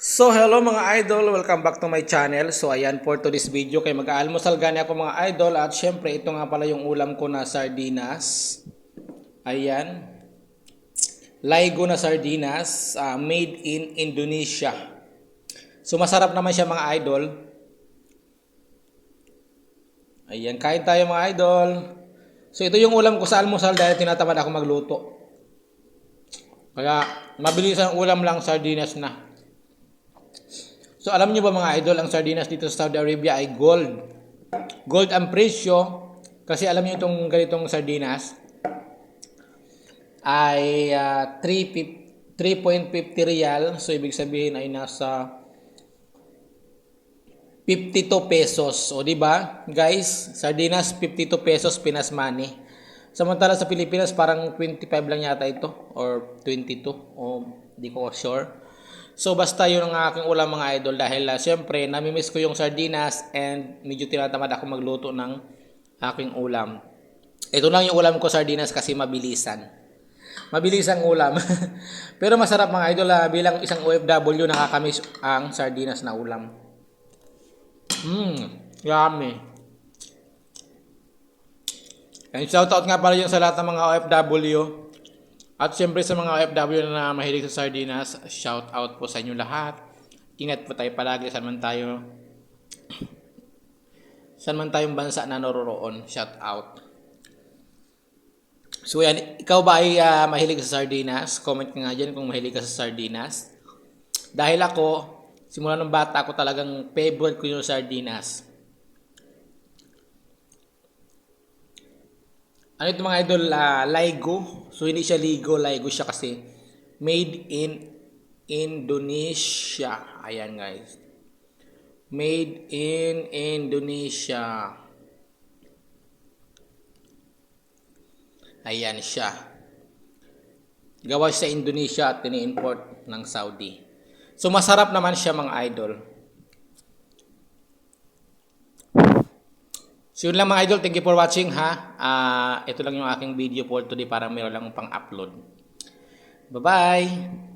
So hello mga idol, welcome back to my channel. So ayan, for today's video kay mag-aalmusal gani ako mga idol. At syempre ito nga pala yung ulam ko na sardinas. Ayan, Laigo na sardinas, made in Indonesia. So masarap naman siya mga idol. Ayan, kain tayo mga idol. So ito yung ulam ko sa almusal dahil tinatamad ako magluto. Kaya mabilis ang ulam lang, sardinas na. So alam niyo ba mga idol, ang sardinas dito sa Saudi Arabia ay gold. Gold ang presyo kasi alam niyo itong ganitong sardinas ay 3.50 real. So ibig sabihin ay nasa 52 pesos. O di ba? Guys, sardinas 52 pesos Pinas money. Samantala sa Pilipinas parang 25 lang yata ito or 22 o di ko sure. So basta yun ang aking ulam mga idol dahil syempre namimiss ko yung sardinas and medyo tinatamad ako magluto ng aking ulam. Ito lang yung ulam ko, sardinas, kasi mabilisan. Mabilis ang ulam. Pero masarap mga idol, bilang isang OFW nakakamiss ang sardinas na ulam. Yummy. And shoutout nga pala yung sa lahat ng mga OFW. At syempre sa mga OFW na mahilig sa sardinas, shout out po sa inyo lahat. Ingat po tayo palagi saan man tayong bansa na naroroon. Shout out. So yan, ikaw ba ay mahilig sa sardinas? Comment ka nga dyan kung mahilig ka sa sardinas. Dahil ako, simula ng bata ako talagang favorite ko yung sardinas. Ano ito mga idol? Laigo. So hindi siya ligo, laigo siya kasi made in Indonesia. Ayan guys. Made in Indonesia. Ayan siya. Gawa sa Indonesia at tini-import ng Saudi. So masarap naman siya mga idol. So yun lang mga idol, thank you for watching ha. Ito lang yung aking video for today para meron lang pang upload. Bye bye!